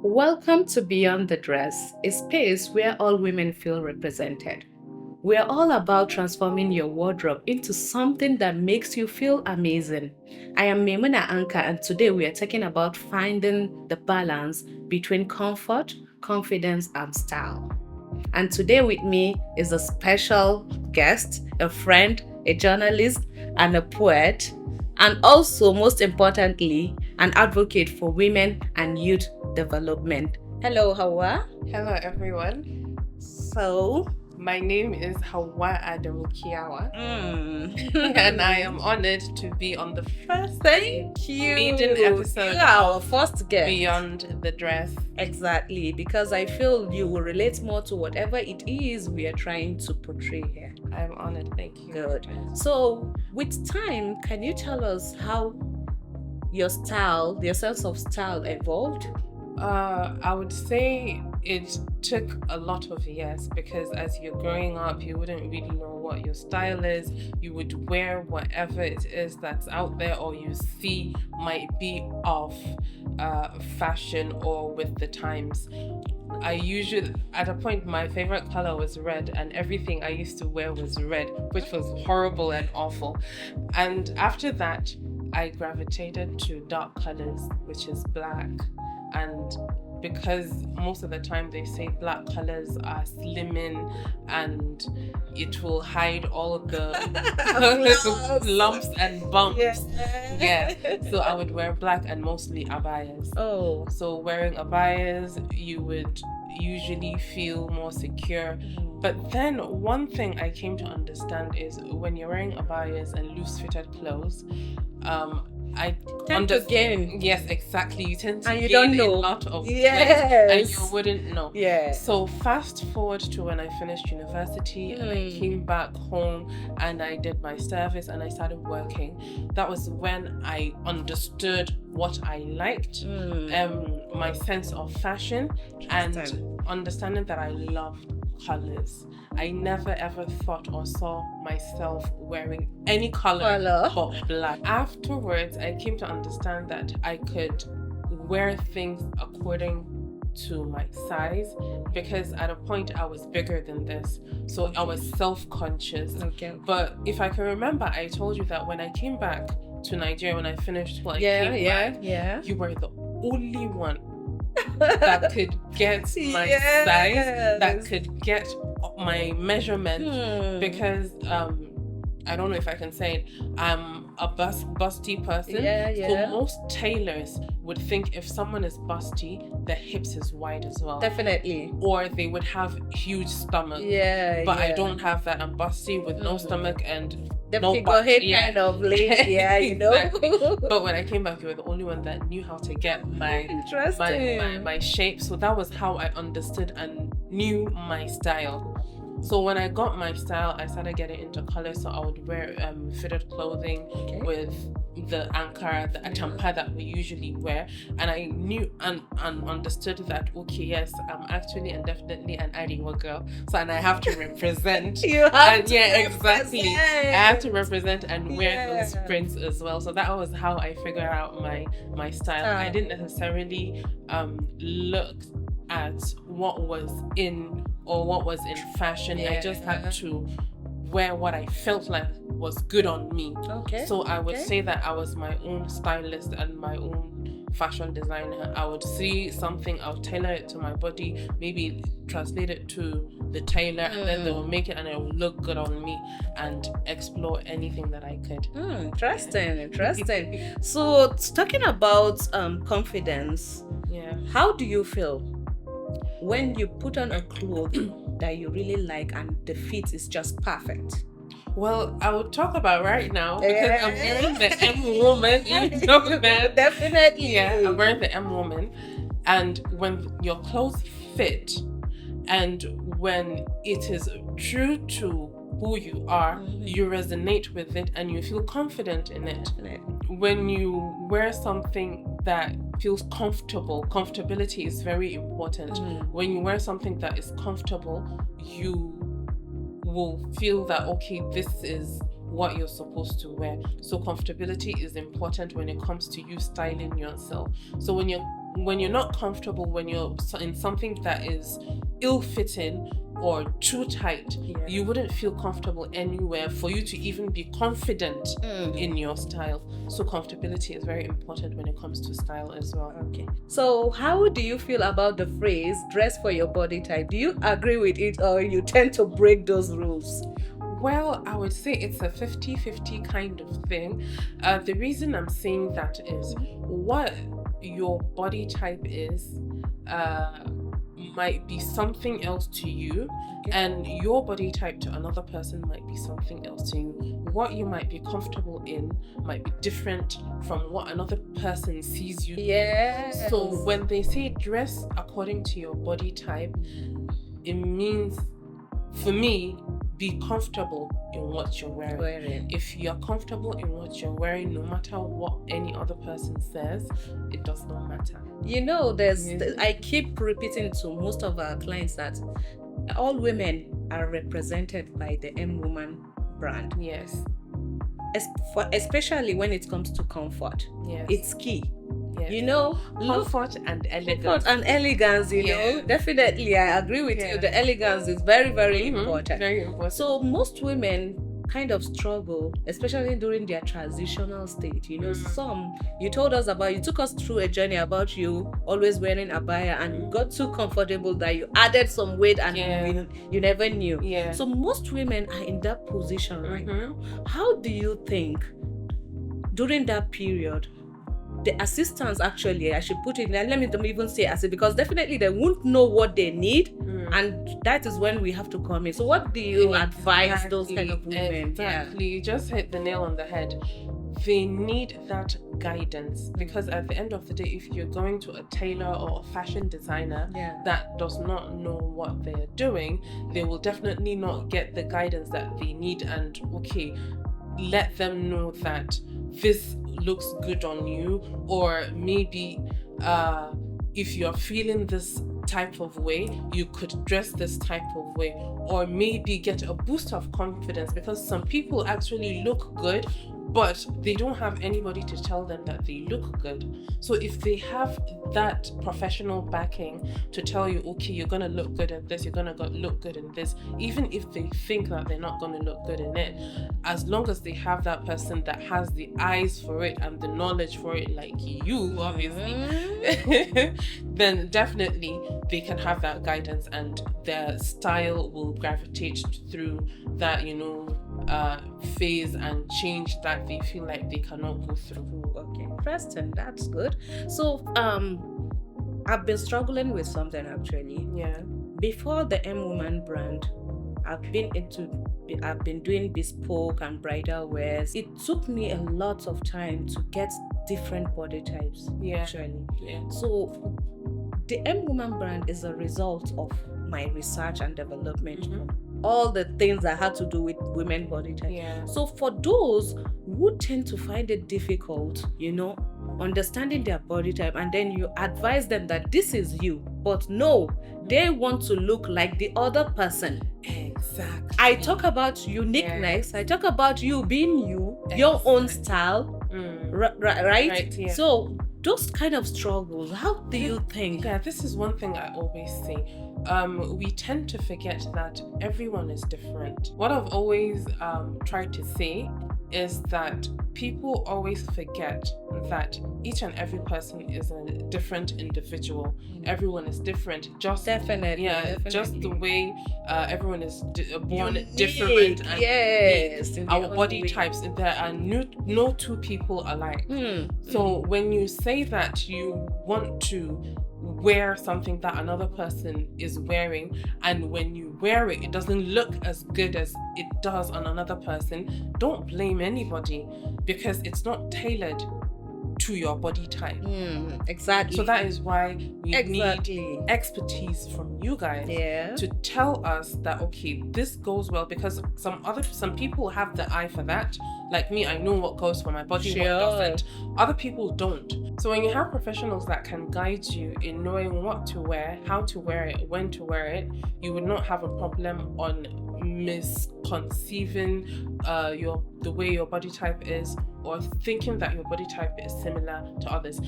Welcome to Beyond the Dress, a space where all women feel represented. We're all about transforming your wardrobe into something that makes you feel amazing. I am Memuna Anka, and today we are talking about finding the balance between comfort, confidence, and style. And today with me is a special guest, a friend, a journalist, and a poet, and also, most importantly, an advocate for women and youth development. Hello, Hauwa. Hello, everyone. So, My name is Hauwa Adamu Kiyawa, and and I am honored to be on the first thank you. maiden episode You are our first guest. Beyond the Dress. Exactly, because I feel you will relate more to whatever it is we are trying to portray here. I'm honored. Thank you. Good. So, with time, can you tell us how your sense of style evolved? I would say it took a lot of years because as you're growing up, you wouldn't really know what your style is. You would wear whatever it is that's out there or you see might be of fashion or with the times. I usually, at a point, my favorite color was red, and everything I used to wear was red, which was horrible and awful. And after that, I gravitated to dark colors, which is black. And because most of the time they say black colors are slimming and it will hide all of the lumps and bumps. Yeah. So I would wear black and mostly abayas. Oh. So wearing abayas, you would usually feel more secure. But then one thing I came to understand is when you're wearing abayas and loose-fitted clothes, I tend to gain. Yes, exactly. You tend to and you gain don't know. a lot of weight Yes. and you wouldn't know. Yeah. So fast forward to when I finished university and I came back home and I did my service and I started working. That was when I understood what I liked, my sense of fashion and understanding that I loved colors. I never ever thought or saw myself wearing any color but black. Afterwards, I came to understand that I could wear things according to my size because at a point I was bigger than this, so I was self-conscious. Okay. But if I can remember, I told you that when I came back to Nigeria, when I finished school, you were the only one that could get my size, that could get my measurement, because I don't know if I can say it, I'm a busty person. So most tailors would think if someone is busty, their hips is wide as well. Definitely. Or they would have huge stomach. But I don't have that. I'm busty with no stomach and the no figurehead kind of lady. Yeah, you know. Exactly. But when I came back, you were the only one that knew how to get my shape. So that was how I understood and knew my style. So when I got my style, I started getting into color. So I would wear fitted clothing with the ankara, the atampa that we usually wear. And I knew and understood that, okay, yes, I'm actually and definitely an Ariwa girl. So, and I have to represent. Exactly. I have to represent and wear those prints as well. So that was how I figured out my style. I didn't necessarily look at what was in or what was in fashion. I just had to wear what I felt like was good on me. So I would say that I was my own stylist and my own fashion designer. I would see something, I would tailor it to my body, maybe translate it to the tailor, and then they will make it and it will look good on me and explore anything that I could. Interesting. So talking about confidence, how do you feel when you put on a cloth that you really like and the fit is just perfect? Well, I would talk about right now because I'm wearing the M woman. You know that? Definitely. Yeah, I'm wearing the M woman. And when your clothes fit and when it is true to who you are, you resonate with it and you feel confident in it. When you wear something that feels comfortable, comfortability is very important. When you wear something that is comfortable, you will feel that, okay, this is what you're supposed to wear. So comfortability is important when it comes to you styling yourself. So when when you're not comfortable, when you're in something that is ill-fitting or too tight, you wouldn't feel comfortable anywhere for you to even be confident in your style. So comfortability is very important when it comes to style as well. Okay. So how do you feel about the phrase dress for your body type? Do you agree with it, or you tend to break those rules? Well, I would say it's a 50-50 kind of thing. The reason I'm saying that is what your body type is might be something else to you, and your body type to another person might be something else to you. What you might be comfortable in might be different from what another person sees you. Yes. So when they say dress according to your body type, it means, for me, be comfortable in what you're wearing. If you're comfortable in what you're wearing, no matter what any other person says, it does not matter. You know, I keep repeating to most of our clients that all women are represented by the M Woman brand. Yes. Especially when it comes to comfort. Yes. It's key. Yes. You know, comfort and elegance. Comfort and elegance, you know. Definitely, I agree with you. The elegance is very, very important. Very important. So most women kind of struggle, especially during their transitional state. You know, you took us through a journey about you always wearing abaya, and you got too comfortable that you added some weight and you never knew. Yeah. So most women are in that position right now. How do you think during that period the assistants, actually, I should put it, let me even say assist, because definitely they won't know what they need, and that is when we have to come in. So what do you advise those kind of women? Exactly, you just hit the nail on the head. They need that guidance, because at the end of the day, if you're going to a tailor or a fashion designer that does not know what they're doing, they will definitely not get the guidance that they need, and let them know that this looks good on you, or maybe if you're feeling this type of way, you could dress this type of way, or maybe get a boost of confidence, because some people actually look good but they don't have anybody to tell them that they look good. So if they have that professional backing to tell you, okay, you're gonna look good at this, you're gonna look good in this, even if they think that they're not gonna look good in it, as long as they have that person that has the eyes for it and the knowledge for it, like you, obviously, then definitely they can have that guidance, and their style will gravitate through that, phase and change that they feel like they cannot go through. Okay, interesting. That's good. So I've been struggling with something, actually. Before the M Woman brand, I've been doing bespoke and bridal wears. It took me a lot of time to get different body types, actually. So the M Woman brand is a result of my research and development. All the things that had to do with women body type. So for those who tend to find it difficult, understanding their body type, and then you advise them that this is you, but no, they want to look like the other person. Exactly. I talk about uniqueness. I talk about you being you, your own style, right? So those kind of struggles, how do you think? This is one thing I always say. We tend to forget that everyone is different. What I've always tried to say is that people always forget that each and every person is a different individual. Everyone is different. Just definitely. Just the way everyone is born different. And our body types. There are no two people alike. So when you say that you want to wear something that another person is wearing, and when you wear it, it doesn't look as good as it does on another person, don't blame anybody, because it's not tailored to your body type. Exactly. So that is why we need expertise from you guys to tell us that, okay, this goes well, because some people have the eye for that. Like me, I know what goes for my body, what doesn't. Other people don't. So when you have professionals that can guide you in knowing what to wear, how to wear it, when to wear it, you would not have a problem on misconceiving the way your body type is, or thinking that your body type is similar to others.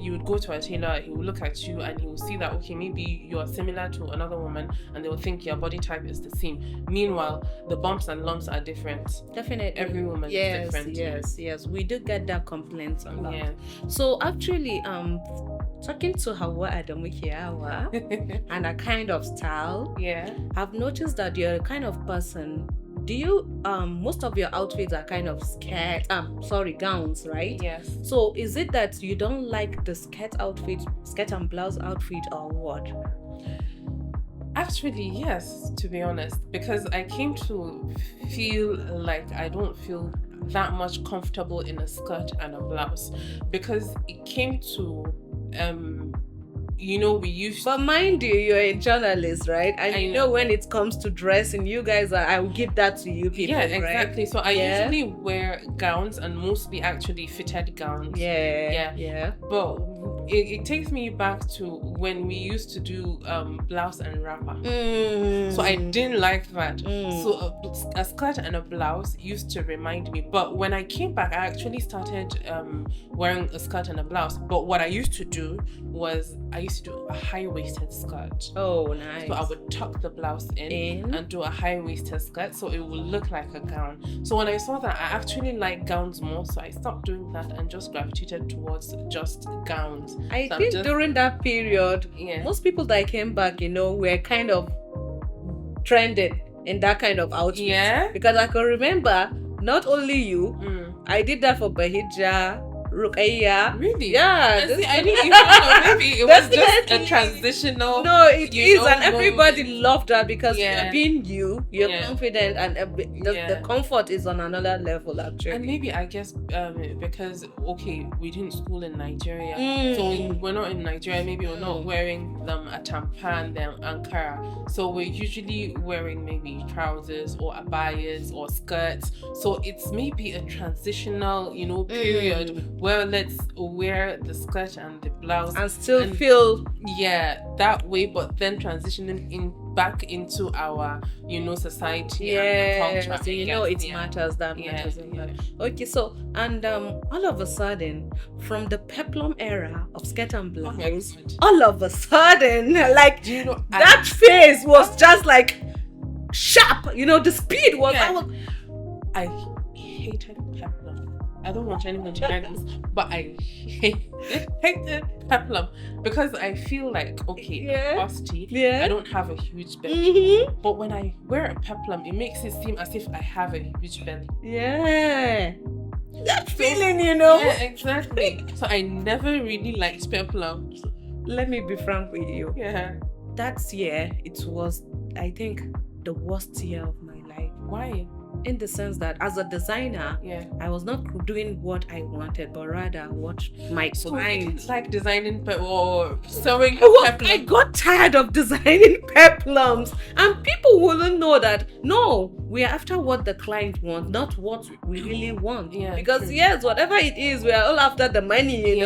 You would go to a tailor, he will look at you and he will see that, okay, maybe you're similar to another woman, and they will think your body type is the same. Meanwhile, the bumps and lumps are different. Definitely. Every woman is different. Yes. We do get that complaint a lot. Yeah. So actually, talking to Hauwa Adamu Kiyawa and a kind of style, I've noticed that you're a kind of person. Do you most of your outfits are kind of gowns, right? Yes. So is it that you don't like the skirt and blouse outfit, or what? Actually, yes, to be honest, because I came to feel like I don't feel that much comfortable in a skirt and a blouse, because it came to we used. But mind you, you're a journalist, right? And I know when it comes to dressing, you guys I will give that to you people, right? Yeah, exactly. So I usually wear gowns, and mostly actually fitted gowns. Yeah. But it takes me back to when we used to do blouse and wrapper. So I didn't like that. So a skirt and a blouse used to remind me. But when I came back, I actually started wearing a skirt and a blouse. But what I used to do was I used to do a high-waisted skirt. Oh, nice. So I would tuck the blouse in and do a high-waisted skirt, so it would look like a gown. So when I saw that, I actually like gowns more, so I stopped doing that and just gravitated towards just gowns. I think during that period, most people that came back, were kind of trending in that kind of outfit. Yeah. Because I can remember, not only you, I did that for Bahija, Rukaiya. Really? Yeah. I didn't even know. Maybe it was just a transitional. No, it is, and everybody loved that because being you're confident, and the comfort is on another level, actually. And maybe I guess because we didn't school in Nigeria, so we're not in Nigeria. Maybe we're not wearing a tampan, then Ankara. So we're usually wearing maybe trousers or abayas or skirts. So it's maybe a transitional, period where let's wear the skirt and the blouse and still feel that way, but then transitioning back into our society and culture. So it matters. That matters a lot. Okay, so and all of a sudden, from the peplum era of skirt and blouse, all of a sudden, like that phase was just like sharp. The speed was. I hated peplum. I don't want anyone to hear this, but I hated peplum because I feel like capacity. I don't have a huge belly, but when I wear a peplum, it makes it seem as if I have a huge belly. Yeah, that feeling, Yeah, exactly. So I never really liked peplum. Let me be frank with you. Yeah, that year it was, I think, the worst year of my life. Why? In the sense that as a designer, I was not doing what I wanted, but rather what my clients like designing or sewing. I got tired of designing peplums, and people wouldn't know that. No, we are after what the client wants, not what we really want. Because whatever it is, we are all after the money.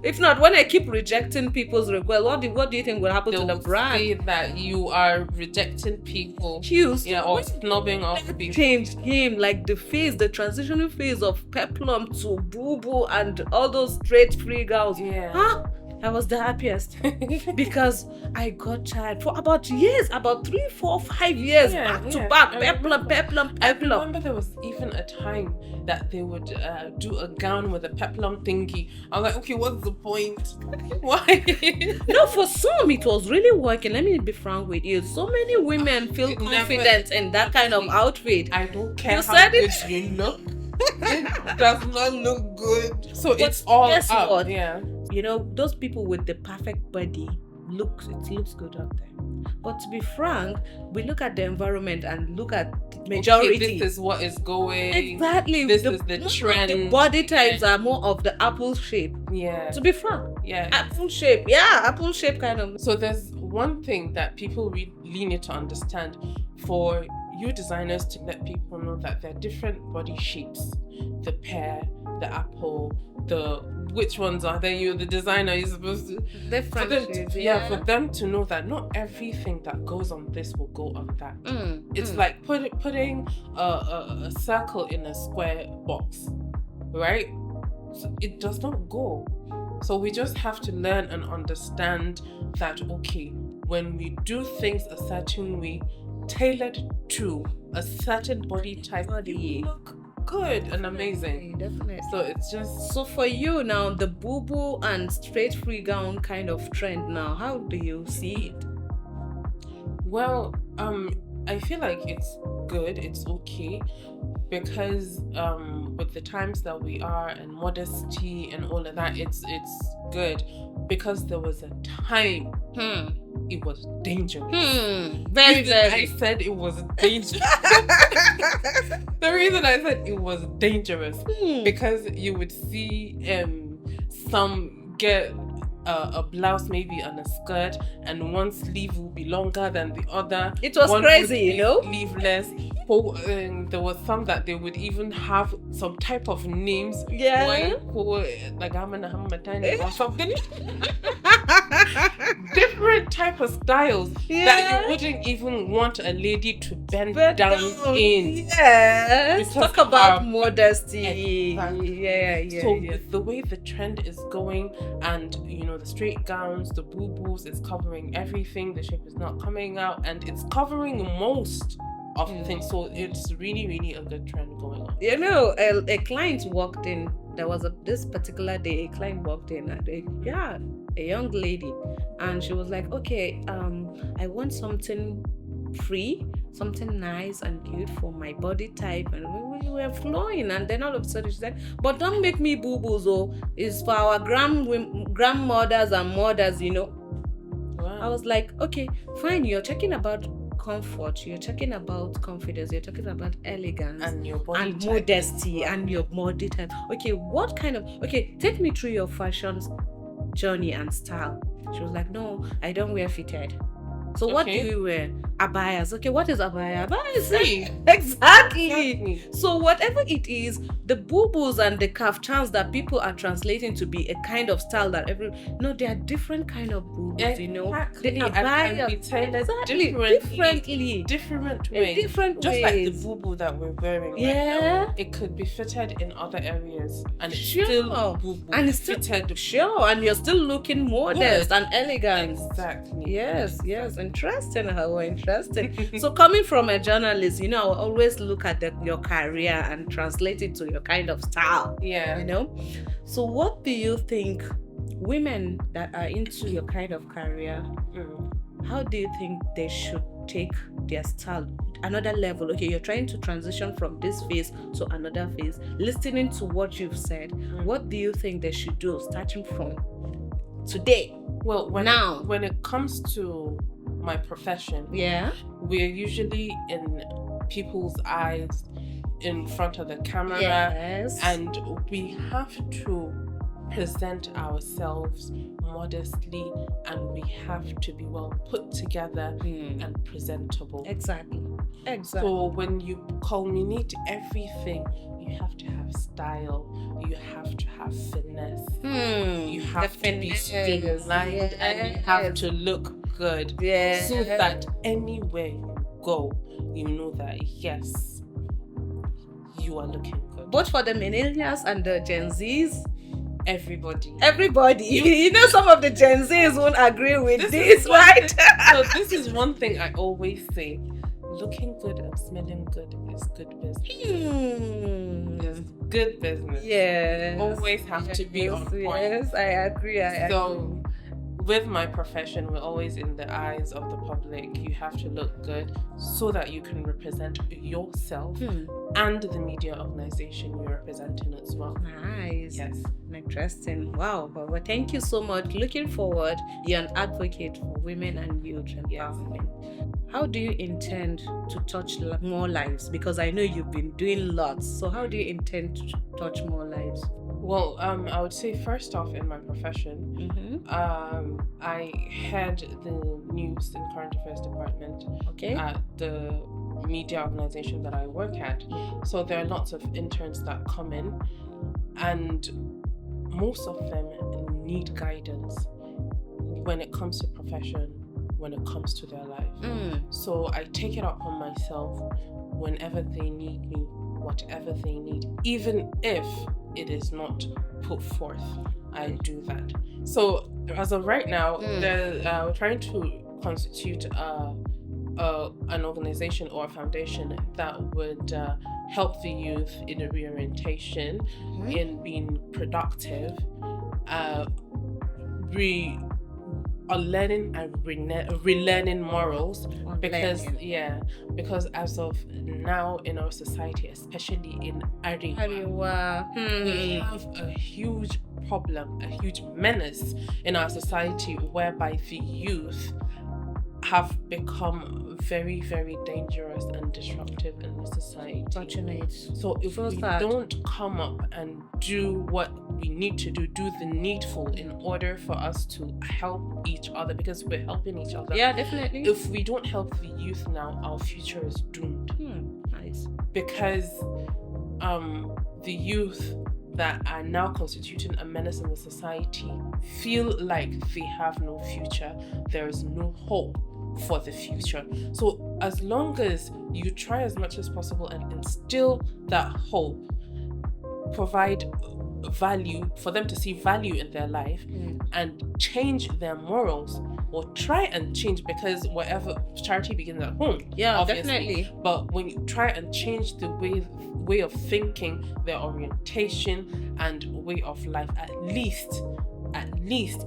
If not, when I keep rejecting people's requests, what do you think will happen to the brand? Say that you are rejecting people. Or snubbing off people. Changed him, like the transitional phase of peplum to boo and all those straight free gowns. I was the happiest because I got tired for about 3, 4, 5 years back to back. Peplum. I remember there was even a time that they would do a gown with a peplum thingy. I was like, okay, what's the point? Why? No, for some it was really working. Let me be frank with you. So many women feel confident in that kind of outfit. I don't care how good you look. It does not look good. So it's all up. What? Those people with the perfect body it looks good out there. But to be frank, we look at the environment and look at the majority. Okay, this is what is going. Exactly. This is the trend. The body types are more of the apple shape. Yeah. To be frank. Yeah. Apple shape. Yeah, apple shape kind of. So there's one thing that people really need to understand for you designers to let people know that there are different body shapes. The pear, the Apple, which ones are they? You're the designer, you're supposed to for them to know that not everything that goes on this will go on that. It's like putting a circle in a square box, right? So it does not go. So we just have to learn and understand that, okay, when we do things a certain way, tailored to a certain body type, you look good and amazing. Definitely. So it's just... So for you now, the boo-boo and straight free gown kind of trend now, how do you see it? Well, I feel like it's good, it's okay, because with the times that we are and modesty and all of that, it's good, because there was a time it was dangerous. Very, very. I said it was dangerous. The reason I said it was dangerous because you would see some get a blouse maybe and a skirt, and one sleeve will be longer than the other. It was crazy, you know. Sleeveless. There was some that they would even have some type of names. Yeah. Like or something. Different type of styles that you wouldn't even want a lady to bend down in. Yes. Talk about modesty. Exactly. Yeah. So with the way the trend is going, and you know, the straight gowns, the boo-boos, is covering everything. The shape is not coming out, and it's covering most of the things. So it's really, really a good trend going on. You know, a client walked in. There was this particular day, a client walked in, and a young lady, and she was like, okay, I want something free, something nice and cute for my body type, and we were flowing, and then all of a sudden she said, but don't make me boo-boos, it's for our grandmothers and mothers, you know. Wow. I was like, okay, fine, you're talking about comfort, you're talking about confidence, you're talking about elegance and your body and type, modesty and your body type. Okay, take me through your fashion journey and style. She was like, no, I don't wear fitted. So what do you wear? Abayas. Okay, what is abaya? Abaya is free. Exactly. So whatever it is, the boo-boos and the kaftans that people are translating to be a kind of style that they are different kind of boo-boos, you know. The abaya can be tailored differently. Different way. Different just ways. like the boo-boo that we're wearing right now. It could be fitted in other areas, and it's still boo-boo. And it's still fitted. Sure, and you're still looking modest and elegant. Exactly. Yes. Interesting, Hauwa, interesting. So coming from a journalist, you know, I always look at your career and translate it to your kind of style. Yeah. You know? So what do you think women that are into your kind of career, how do you think they should take their style another level? Okay, you're trying to transition from this phase to another phase. Listening to what you've said, what do you think they should do starting from today? Well, when it comes to my profession, we're usually in people's eyes in front of the camera, and we have to present ourselves modestly, and we have to be well put together and presentable. Exactly. So when you culminate everything, you have to have style, you have to have finesse, you have to be streamlined, and you have to look good, so that anywhere you go, you know that yes, you are looking good. Both for the millennials and the Gen Zs. Everybody. You know, some of the Gen Zs won't agree with this, right? So this is one thing I always say: looking good and smelling good is good business. It's good business. Yeah. Always have to be on point. Yes, I agree. So with my profession, we're always in the eyes of the public. You have to look good so that you can represent yourself and the media organization you're representing as well. Nice. Yes. Interesting. Wow. But thank you so much. Looking forward. You're an advocate for women and youth empowerment. How do you intend to touch more lives? Because I know you've been doing lots. So how do you intend to touch more lives? Well, I would say first off, in my profession, I head the news and current affairs department at the media organization that I work at. So there are lots of interns that come in. and most of them need guidance when it comes to profession, when it comes to their life. So I take it upon myself whenever they need me, whatever they need, even if it is not put forth, I do that. So as of right now, we're trying to constitute an organization or a foundation that would help the youth in a reorientation, in being productive, learning and relearning morals, because as of now in our society, especially in Ariwa, we have a huge problem, a huge menace in our society, whereby the youth have become very, very dangerous and disruptive in the society. So if we don't come up and do what we need to do the needful in order for us to help each other, because we're helping each other. Yeah, definitely. If we don't help the youth now, our future is doomed. Nice. Because the youth that are now constituting a menace in the society feel like they have no future. There is no hope for the future. So as long as you try as much as possible and instill that hope, provide value for them to see value in their life, and change their morals, or try and change, because whatever, charity begins at home. Yeah, obviously. definitely. But when you try and change the way of thinking, their orientation and way of life, at least,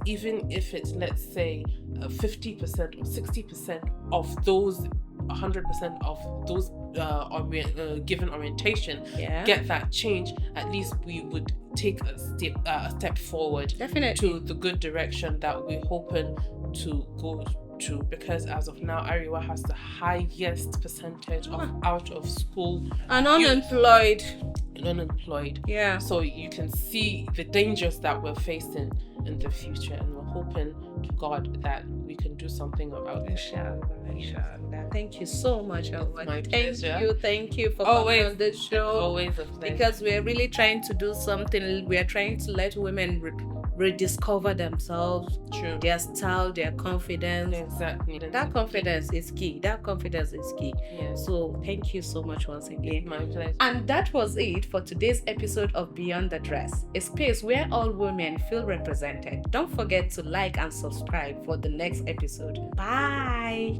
even if it's, let's say, 50% or 60% of those 100% of those given orientation, get that change, at least we would take a step forward, definitely, to the good direction that we're hoping to go to. Because as of now, Ariwa has the highest percentage of out of school and unemployed. Yeah. So you can see the dangers that we're facing in the future, and we're hoping to God that we can do something about it. Inshallah. Thank you so much, Hauwa. My pleasure. Thank you for coming on the show. Always a pleasure. Because we're really trying to do something. We are trying to let women rediscover themselves, their style, their confidence. Exactly. That confidence is key. Yeah. So thank you so much once again. My pleasure. And that was it for today's episode of Beyond the Dress, a space where all women feel represented. Don't forget to like and subscribe for the next episode. Bye.